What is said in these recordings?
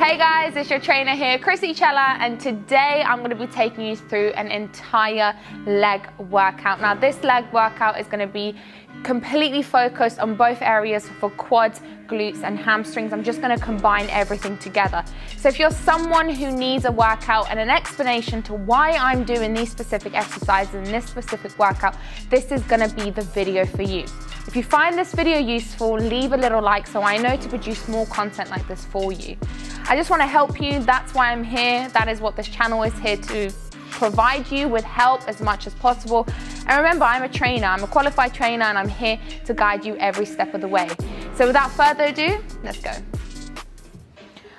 Hey guys, it's your trainer here, Chrissy Chella, and today I'm going to be taking you through an entire leg workout. Now this leg workout is going to be completely focused on both areas for quads, glutes and hamstrings. I'm just going to combine everything together. So if you're someone who needs a workout and an explanation to why I'm doing these specific exercises in this specific workout, this is going to be the video for you. If you find this video useful, leave a little like so I know to produce more content like this for you. I just want to help you. That's why I'm here. That is what this channel is here to provide you with help as much as possible. And remember, I'm a trainer. I'm a qualified trainer and I'm here to guide you every step of the way. So without further ado, let's go.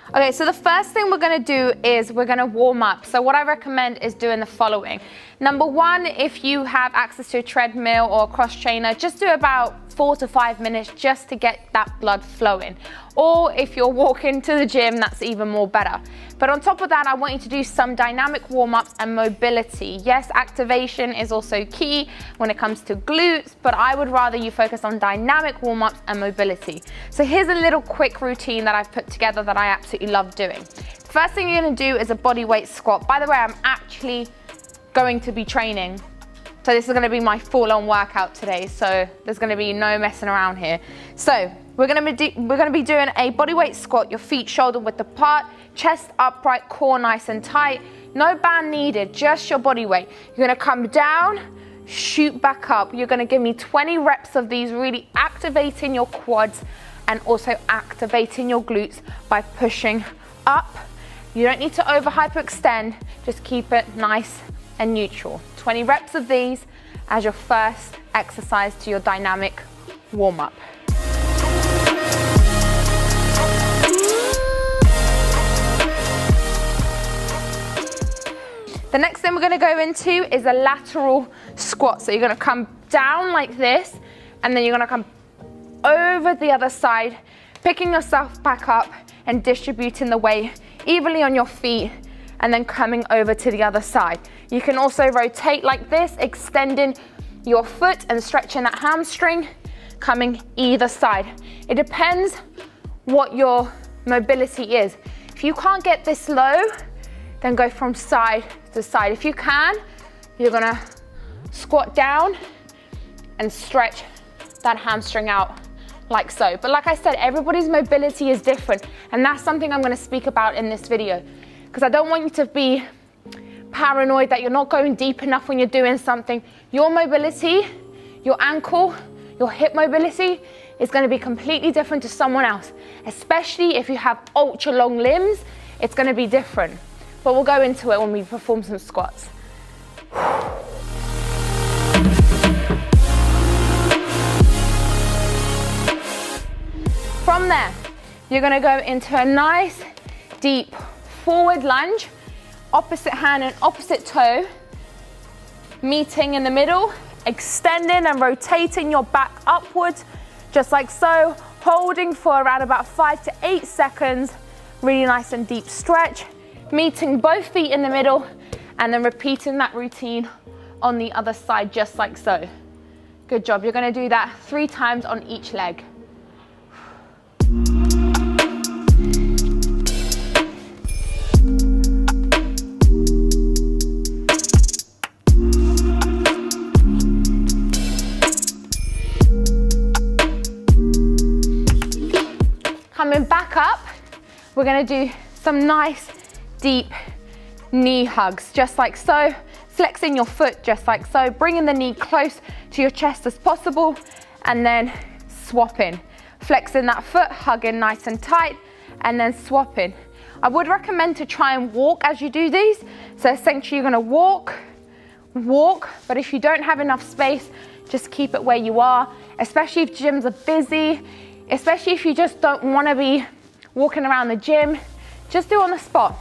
Okay, so the first thing we're going to do is we're going to warm up. So what I recommend is doing the following. Number one, if you have access to a treadmill or a cross trainer, just do about 4 to 5 minutes just to get that blood flowing. Or if you're walking to the gym, that's even more better. But on top of that, I want you to do some dynamic warm-ups and mobility. Yes, activation is also key when it comes to glutes, but I would rather you focus on dynamic warm-ups and mobility. So here's a little quick routine that I've put together that I absolutely love doing. First thing you're gonna do is a body weight squat. By the way, I'm actually going to be training. So this is gonna be my full-on workout today. So there's gonna be no messing around here. So we're gonna be doing a body weight squat, your feet shoulder width apart, chest upright, core nice and tight. No band needed, just your body weight. You're gonna come down, shoot back up. You're gonna give me 20 reps of these, really activating your quads and also activating your glutes by pushing up. You don't need to over hyperextend, just keep it nice and neutral. 20 reps of these as your first exercise to your dynamic warm-up. The next thing we're going to go into is a lateral squat. So you're going to come down like this, and then you're going to come over the other side, picking yourself back up and distributing the weight evenly on your feet, and then coming over to the other side. You can also rotate like this, extending your foot and stretching that hamstring, coming either side. It depends what your mobility is. If you can't get this low, then go from side to side. If you can, you're gonna squat down and stretch that hamstring out like so. But like I said, everybody's mobility is different, and that's something I'm gonna speak about in this video, because I don't want you to be paranoid that you're not going deep enough when you're doing something. Your mobility, your ankle, your hip mobility is going to be completely different to someone else, especially if you have ultra long limbs. It's going to be different, but we'll go into it when we perform some squats. From there, you're going to go into a nice deep forward lunge, opposite hand and opposite toe, meeting in the middle, extending and rotating your back upwards, just like so, holding for around about 5 to 8 seconds, really nice and deep stretch, meeting both feet in the middle, and then repeating that routine on the other side, just like so. Good job. You're going to do that 3 times on each leg. Coming back up, we're going to do some nice deep knee hugs, just like so, flexing your foot just like so, bringing the knee close to your chest as possible, and then swapping, flexing that foot, hugging nice and tight, and then swapping. I would recommend to try and walk as you do these. So essentially you're going to walk, but if you don't have enough space, just keep it where you are, especially if gyms are busy. Especially if you just don't want to be walking around the gym, just do it on the spot.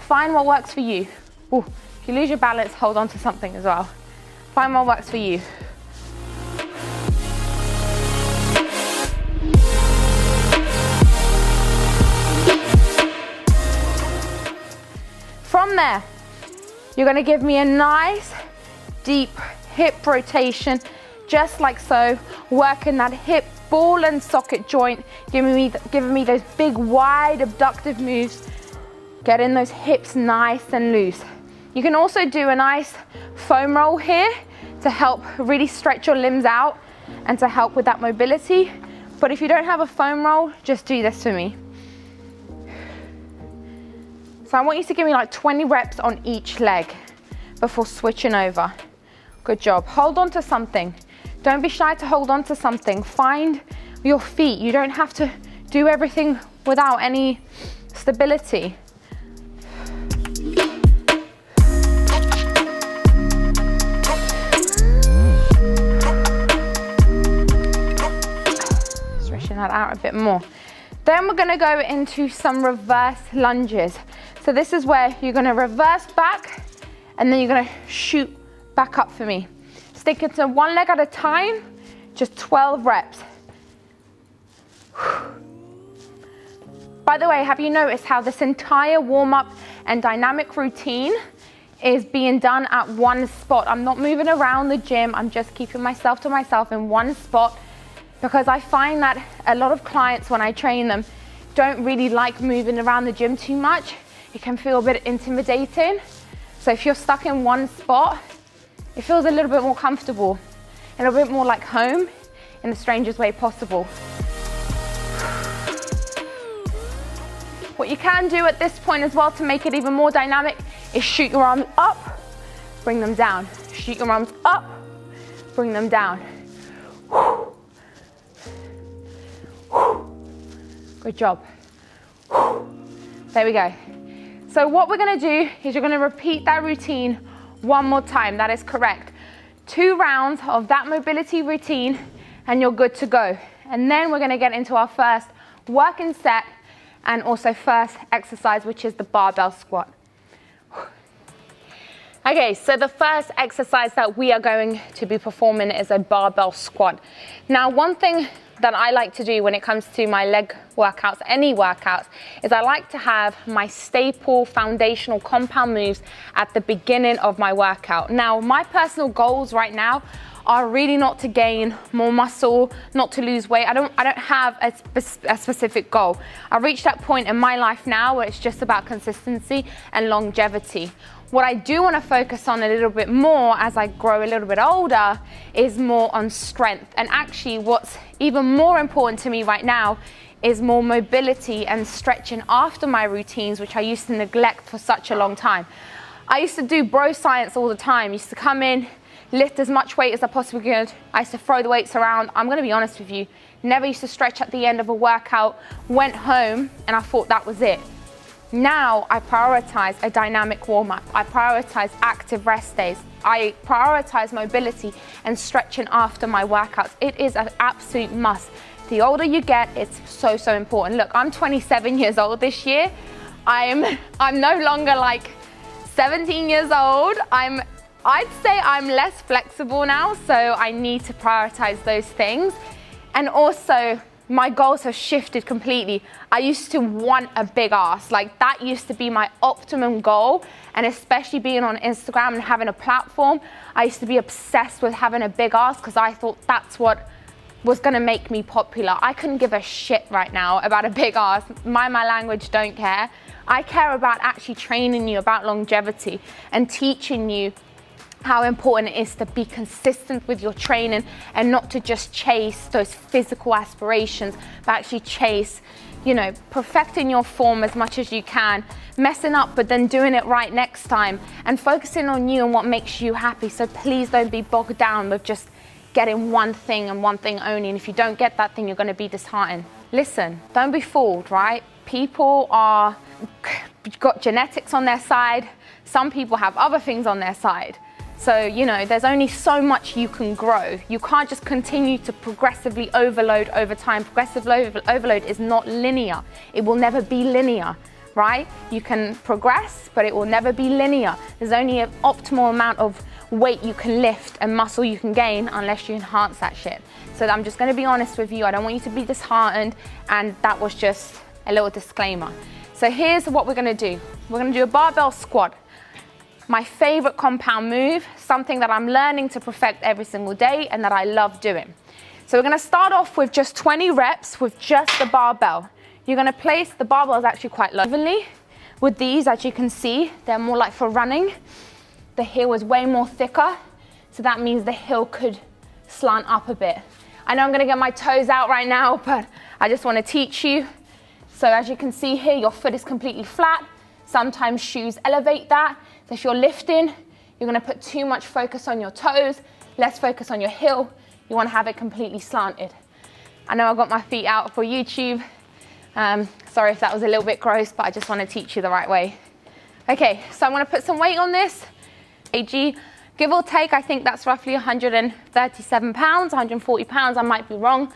Find what works for you. Ooh, if you lose your balance, hold on to something as well. Find what works for you. From there, you're going to give me a nice deep hip rotation just like so, working that hip ball and socket joint, giving me those big wide abductive moves, getting those hips nice and loose. You can also do a nice foam roll here to help really stretch your limbs out and to help with that mobility. But if you don't have a foam roll, just do this for me. So I want you to give me like 20 reps on each leg before switching over. Good job. Hold on to something. Don't be shy to hold on to something. Find your feet. You don't have to do everything without any stability. Stretching that out a bit more. Then we're gonna go into some reverse lunges. So this is where you're gonna reverse back and then you're gonna shoot back up for me. Stick it to one leg at a time, just 12 reps. By the way, have you noticed how this entire warm-up and dynamic routine is being done at one spot? I'm not moving around the gym, I'm just keeping myself to myself in one spot, because I find that a lot of clients, when I train them, don't really like moving around the gym too much. It can feel a bit intimidating. So if you're stuck in one spot, it feels a little bit more comfortable, and a bit more like home in the strangest way possible. What you can do at this point as well to make it even more dynamic is shoot your arms up, bring them down. Shoot your arms up, bring them down. Good job. There we go. So what we're gonna do is you're gonna repeat that routine one more time. That is correct. 2 rounds of that mobility routine and you're good to go. And then we're gonna get into our first working set and also first exercise, which is the barbell squat. Okay, so the first exercise that we are going to be performing is a barbell squat. Now, one thing that I like to do when it comes to my leg workouts, any workouts, is I like to have my staple foundational compound moves at the beginning of my workout. Now, my personal goals right now are really not to gain more muscle, not to lose weight. I don't have a specific goal. I've reached that point in my life now where it's just about consistency and longevity. What I do want to focus on a little bit more as I grow a little bit older is more on strength. And actually what's even more important to me right now is more mobility and stretching after my routines, which I used to neglect for such a long time. I used to do bro science all the time. I used to come in, lift as much weight as I possibly could. I used to throw the weights around. I'm going to be honest with you, never used to stretch at the end of a workout, went home and I thought that was it. Now I prioritize a dynamic warm-up. I prioritize active rest days. I prioritize mobility and stretching after my workouts. It is an absolute must. The older you get, it's so, so important. Look, I'm 27 years old this year. I'm no longer like 17 years old. I'd say I'm less flexible now, so I need to prioritize those things. And also, my goals have shifted completely. I used to want a big ass. Like, that used to be my optimum goal. And especially being on Instagram and having a platform, I used to be obsessed with having a big ass because I thought that's what was gonna make me popular. I couldn't give a shit right now about a big ass. Mind my language, don't care. I care about actually training you about longevity and teaching you how important it is to be consistent with your training and not to just chase those physical aspirations, but actually chase, perfecting your form as much as you can, messing up, but then doing it right next time and focusing on you and what makes you happy. So please don't be bogged down with just getting one thing and one thing only. And if you don't get that thing, you're going to be disheartened. Listen, don't be fooled, right? People got genetics on their side. Some people have other things on their side. So, there's only so much you can grow. You can't just continue to progressively overload over time. Progressive overload is not linear. It will never be linear, right? You can progress, but it will never be linear. There's only an optimal amount of weight you can lift and muscle you can gain unless you enhance that shit. So I'm just going to be honest with you. I don't want you to be disheartened, and that was just a little disclaimer. So here's what we're going to do. We're going to do a barbell squat. My favorite compound move, something that I'm learning to perfect every single day and that I love doing. So we're gonna start off with just 20 reps with just the barbell. You're gonna place, the barbell is actually quite low. Evenly. With these, as you can see, they're more like for running. The heel is way more thicker, so that means the heel could slant up a bit. I know I'm gonna get my toes out right now, but I just wanna teach you. So as you can see here, your foot is completely flat. Sometimes shoes elevate that. So if you're lifting, you're gonna put too much focus on your toes, less focus on your heel. You wanna have it completely slanted. I know I got my feet out for YouTube. Sorry if that was a little bit gross, but I just wanna teach you the right way. Okay, so I'm gonna put some weight on this. kg, give or take, I think that's roughly 137 pounds, 140 pounds, I might be wrong,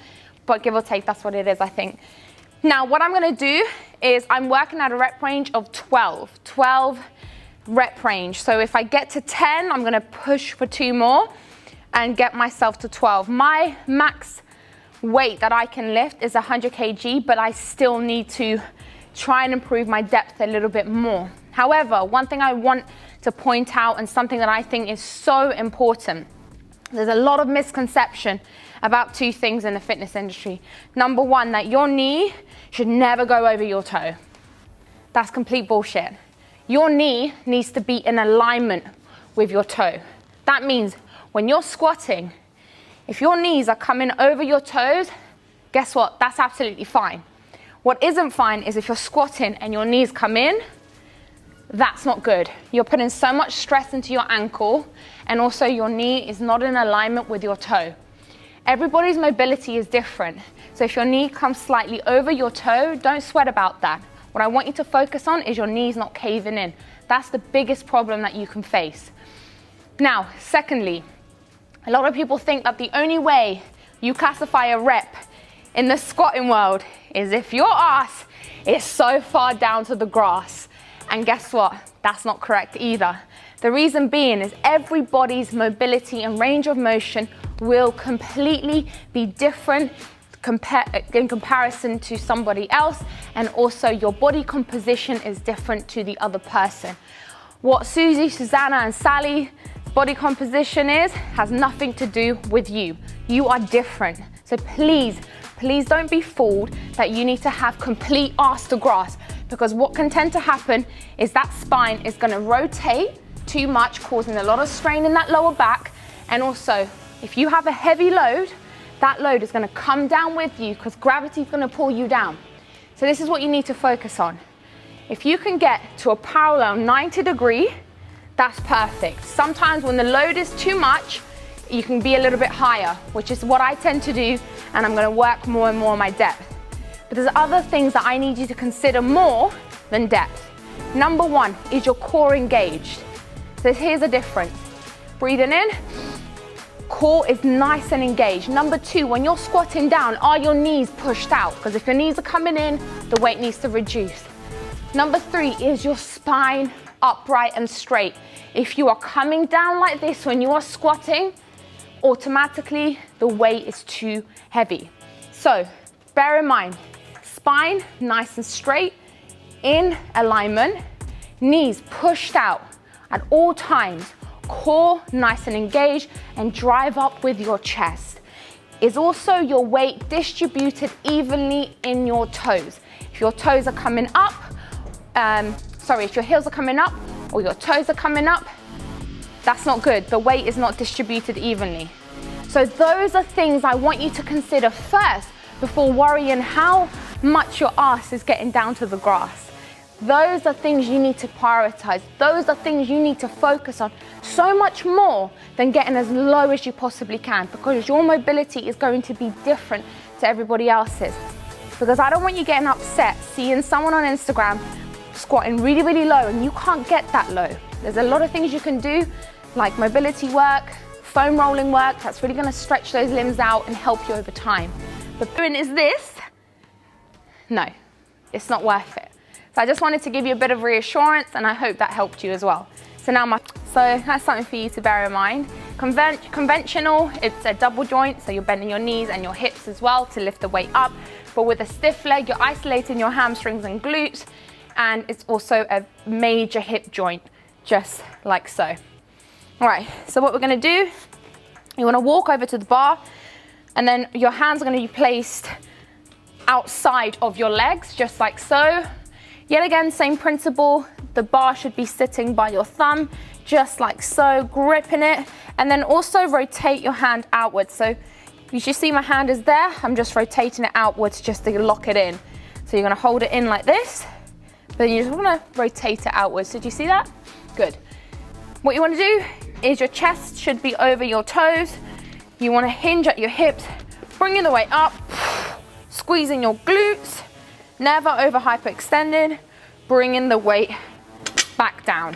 but give or take, that's what it is, I think. Now, what I'm gonna do is I'm working at a rep range of 12 rep range. So if I get to 10, I'm gonna push for 2 more and get myself to 12. My max weight that I can lift is 100 kg, but I still need to try and improve my depth a little bit more. However, one thing I want to point out, and something that I think is so important, there's a lot of misconception about 2 things in the fitness industry. Number 1, that your knee should never go over your toe. That's complete bullshit. Your knee needs to be in alignment with your toe. That means when you're squatting, if your knees are coming over your toes, guess what? That's absolutely fine. What isn't fine is if you're squatting and your knees come in, that's not good. You're putting so much stress into your ankle, and also your knee is not in alignment with your toe. Everybody's mobility is different. So if your knee comes slightly over your toe, don't sweat about that. What I want you to focus on is your knees not caving in. That's the biggest problem that you can face. Now, secondly, a lot of people think that the only way you classify a rep in the squatting world is if your ass is so far down to the grass. And guess what? That's not correct either. The reason being is everybody's mobility and range of motion will completely be different in comparison to somebody else, and also your body composition is different to the other person. What Susie, Susanna, and Sally's body composition is has nothing to do with you. You are different. So please don't be fooled that you need to have complete ass to grass, because what can tend to happen is that spine is going to rotate too much, causing a lot of strain in that lower back. And also, if you have a heavy load, that load is going to come down with you because gravity is going to pull you down. So this is what you need to focus on. If you can get to a parallel 90 degree, that's perfect. Sometimes when the load is too much, you can be a little bit higher, which is what I tend to do, and I'm going to work more and more on my depth. But there's other things that I need you to consider more than depth. Number 1 is your core engaged. So here's the difference. Breathing in, core is nice and engaged. Number 2, when you're squatting down, are your knees pushed out? Because if your knees are coming in, the weight needs to reduce. Number 3 is your spine upright and straight. If you are coming down like this when you are squatting, automatically the weight is too heavy. So bear in mind, spine nice and straight, in alignment, knees pushed out at all times, core nice and engaged, and drive up with your chest. Is also your weight distributed evenly in your toes. If your toes are coming up, if your heels are coming up or your toes are coming up, that's not good. The weight is not distributed evenly. So those are things I want you to consider first before worrying how much your ass is getting down to the grass. Those are things you need to prioritize. Those are things you need to focus on so much more than getting as low as you possibly can, because your mobility is going to be different to everybody else's. Because I don't want you getting upset seeing someone on Instagram squatting really, really low and you can't get that low. There's a lot of things you can do, like mobility work, foam rolling work, that's really gonna stretch those limbs out and help you over time. But doing is this, no, it's not worth it. So I just wanted to give you a bit of reassurance, and I hope that helped you as well. So that's something for you to bear in mind. Conventional, it's a double joint, so you're bending your knees and your hips as well to lift the weight up. But with a stiff leg, you're isolating your hamstrings and glutes, and it's also a major hip joint. just like so. All right, so what we're gonna do, you wanna walk over to the bar, and then your hands are gonna be placed outside of your legs, just like so. Yet again, same principle, the bar should be sitting by your thumb, just like so, gripping it, and then also rotate your hand outwards. So you should see my hand is there, I'm just rotating it outwards just to lock it in. So you're gonna hold it in like this, but then you just wanna rotate it outwards. Did you see that? Good. What you wanna do is your chest should be over your toes. You wanna hinge at your hips, bringing the weight up, squeezing your glutes, never over hyperextended, bringing the weight back down.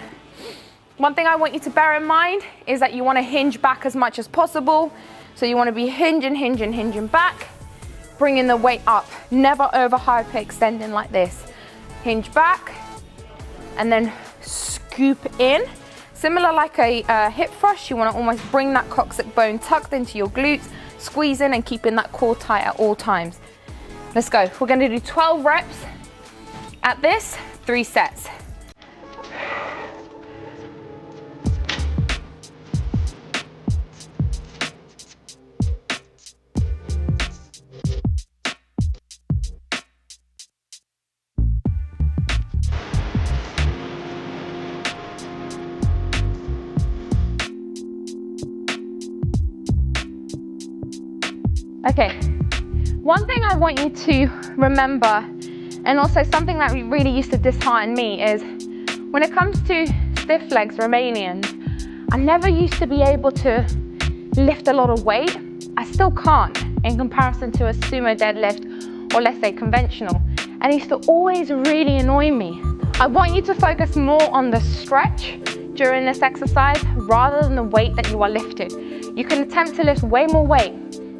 One thing I want you to bear in mind is that you wanna hinge back as much as possible. So you wanna be hinging back, bringing the weight up, never over hyperextending like this. Hinge back, and then scoop in. Similar like a hip thrust, you wanna almost bring that coccyx bone tucked into your glutes, squeeze in and keeping that core tight at all times. Let's go. We're gonna do 12 reps at this, 3 sets. Okay, one thing I want you to remember, and also something that really used to dishearten me, is when it comes to stiff legs, Romanians, I never used to be able to lift a lot of weight. I still can't in comparison to a sumo deadlift or let's say conventional. And it used to always really annoy me. I want you to focus more on the stretch during this exercise rather than the weight that you are lifting. You can attempt to lift way more weight,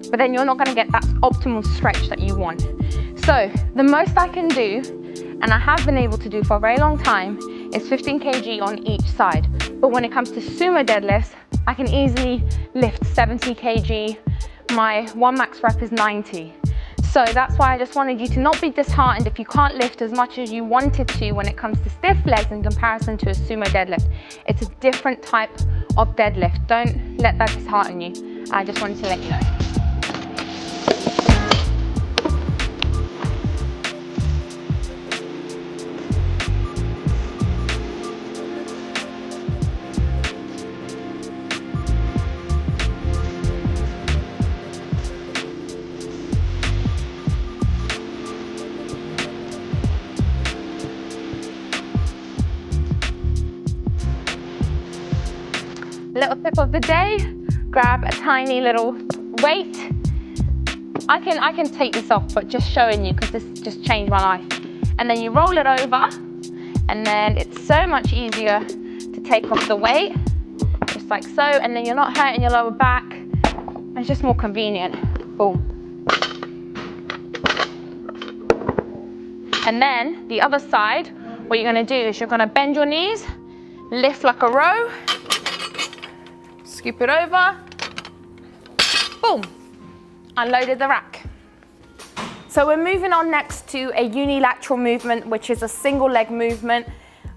but then you're not gonna get that optimal stretch that you want. So the most I can do, and I have been able to do for a very long time, is 15 kg on each side. But when it comes to sumo deadlifts, I can easily lift 70 kg. My one max rep is 90. So that's why I just wanted you to not be disheartened if you can't lift as much as you wanted to when it comes to stiff legs in comparison to a sumo deadlift. It's a different type of deadlift. Don't let that dishearten you. I just wanted to let you know. Little tip of the day, grab a tiny little weight. I can take this off, but just showing you because this just changed my life. And then you roll it over, and then it's so much easier to take off the weight, just like so, and then you're not hurting your lower back. It's just more convenient. Boom. And then the other side, what you're gonna do is you're gonna bend your knees, lift like a row, scoop it over, boom, unloaded the rack. So we're moving on next to a unilateral movement, which is a single leg movement.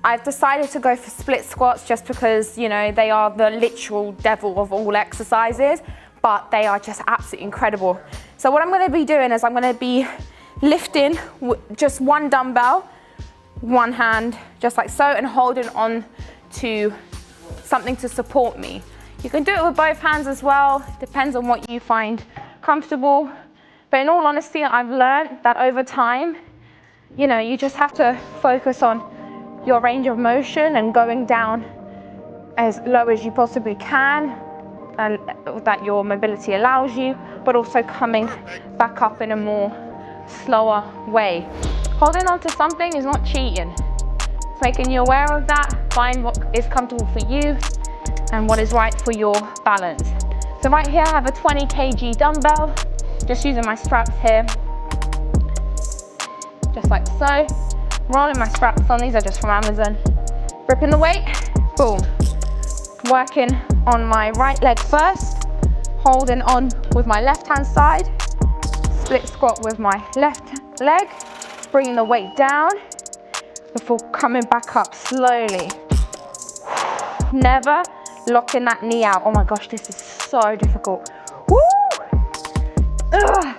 I've decided to go for split squats just because, you know, they are the literal devil of all exercises, but they are just absolutely incredible. So what I'm gonna be doing is I'm gonna be lifting just one dumbbell, one hand, just like so, and holding on to something to support me. You can do it with both hands as well, depends on what you find comfortable. But in all honesty, I've learned that over time, you know, you just have to focus on your range of motion and going down as low as you possibly can, and that your mobility allows you, but also coming back up in a more slower way. Holding on to something is not cheating. It's making you aware of that, find what is comfortable for you, and what is right for your balance. So right here I have a 20 kg dumbbell, just using my straps here, just like so. Rolling my straps on, these are just from Amazon. Gripping the weight, boom. Working on my right leg first, holding on with my left hand side, split squat with my left leg, bringing the weight down before coming back up slowly. Never locking that knee out. Oh my gosh, this is so difficult. Woo! Ugh.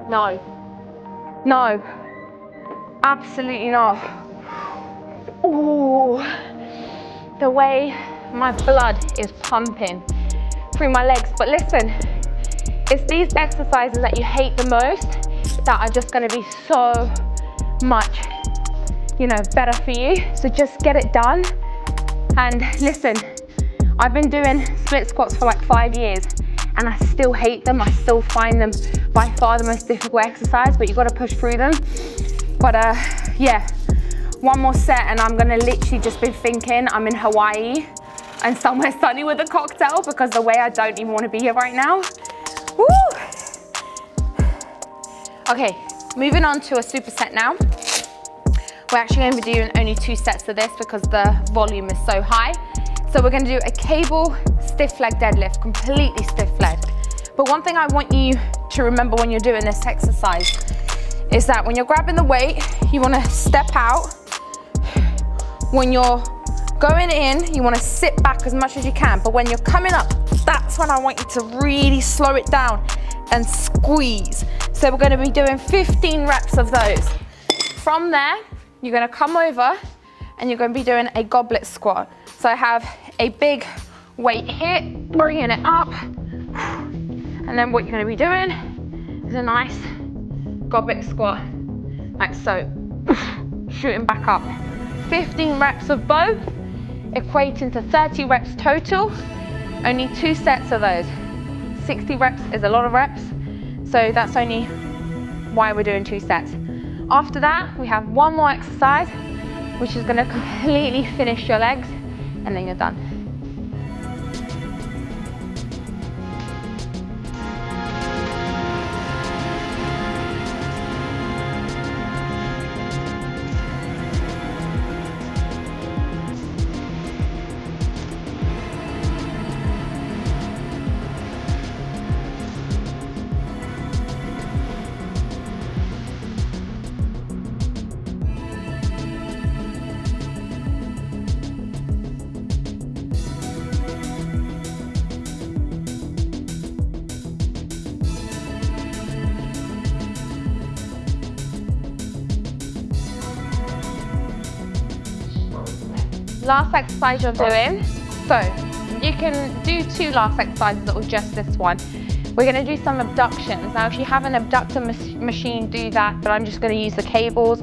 No, no, absolutely not. Ooh, the way my blood is pumping through my legs. But listen, it's these exercises that you hate the most that are just gonna be so much, you know, better for you. So just get it done. And listen, I've been doing split squats for like 5 years. And I still hate them. I still find them by far the most difficult exercise, but you gotta push through them. But yeah, one more set and I'm gonna literally just be thinking I'm in Hawaii and somewhere sunny with a cocktail, because the way I don't even wanna be here right now. Woo! Okay, moving on to a superset now. We're actually gonna be doing only 2 sets of this because the volume is so high. So we're gonna do a cable stiff leg deadlift, completely stiff leg. But one thing I want you to remember when you're doing this exercise is that when you're grabbing the weight, you wanna step out. When you're going in, you wanna sit back as much as you can. But when you're coming up, that's when I want you to really slow it down and squeeze. So we're gonna be doing 15 reps of those. From there, you're gonna come over and you're gonna be doing a goblet squat. So I have a big weight here, bringing it up. And then what you're gonna be doing is a nice goblet squat, like so, shooting back up. 15 reps of both, equating to 30 reps total. Only 2 sets of those. 60 reps is a lot of reps, so that's only why we're doing 2 sets. After that, we have one more exercise, which is gonna completely finish your legs, and then you're done. Last exercise you're doing, so you can do 2 last exercises or just this one. We're going to do some abductions. Now if you have an abductor machine, do that, but I'm just going to use the cables.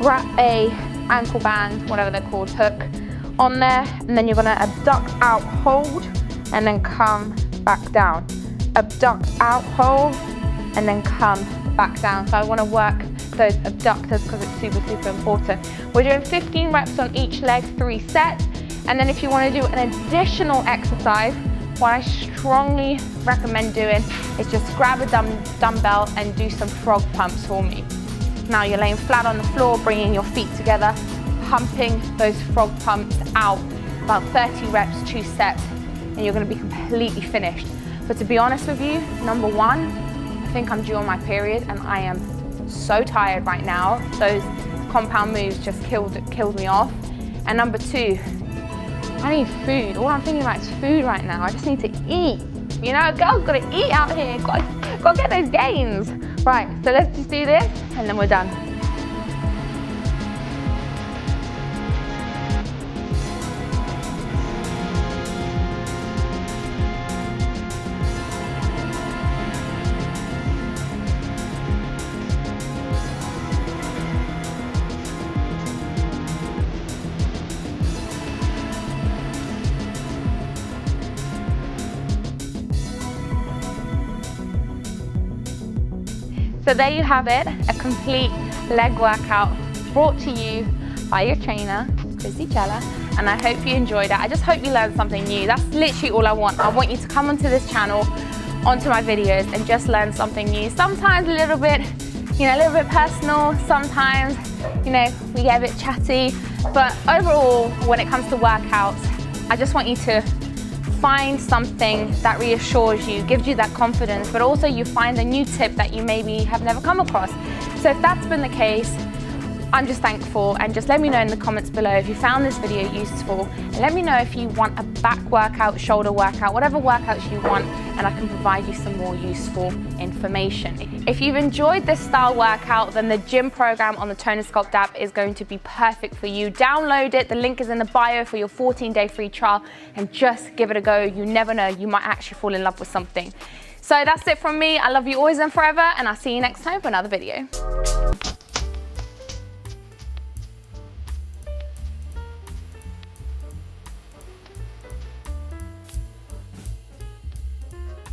Wrap a ankle band, whatever they're called, hook on there, and then you're going to abduct out, hold, and then come back down. Abduct out, hold, and then come back down. So I want to work those abductors because it's super, super important. We're doing 15 reps on each leg, 3 sets. And then if you want to do an additional exercise, what I strongly recommend doing is just grab a dumbbell and do some frog pumps for me. Now you're laying flat on the floor, bringing your feet together, pumping those frog pumps out, about 30 reps, 2 sets, and you're going to be completely finished. But to be honest with you, number 1, I think I'm due on my period and I am so tired right now. Those compound moves just killed me off. And number 2, I need food. All I'm thinking about is food right now. I just need to eat. You know, a girl's gotta eat out here. Gotta get those gains. Right, so let's just do this and then we're done. So there you have it, a complete leg workout brought to you by your trainer. Chrissy Chella, and I hope you enjoyed it. I just hope you learned something new. That's literally all I want. I want you to come onto this channel, onto my videos, and just learn something new. Sometimes a little bit, a little bit personal. Sometimes, we get a bit chatty. But overall, when it comes to workouts, I just want you to find something that reassures you, gives you that confidence, but also you find a new tip that you maybe have never come across. So if that's been the case, I'm just thankful, and just let me know in the comments below if you found this video useful, and let me know if you want a back workout, shoulder workout, whatever workouts you want, and I can provide you some more useful information. If you've enjoyed this style workout, then the gym program on the Tone and Sculpt app is going to be perfect for you. Download it, the link is in the bio for your 14-day free trial, and just give it a go. You never know, you might actually fall in love with something. So that's it from me. I love you always and forever, and I'll see you next time for another video.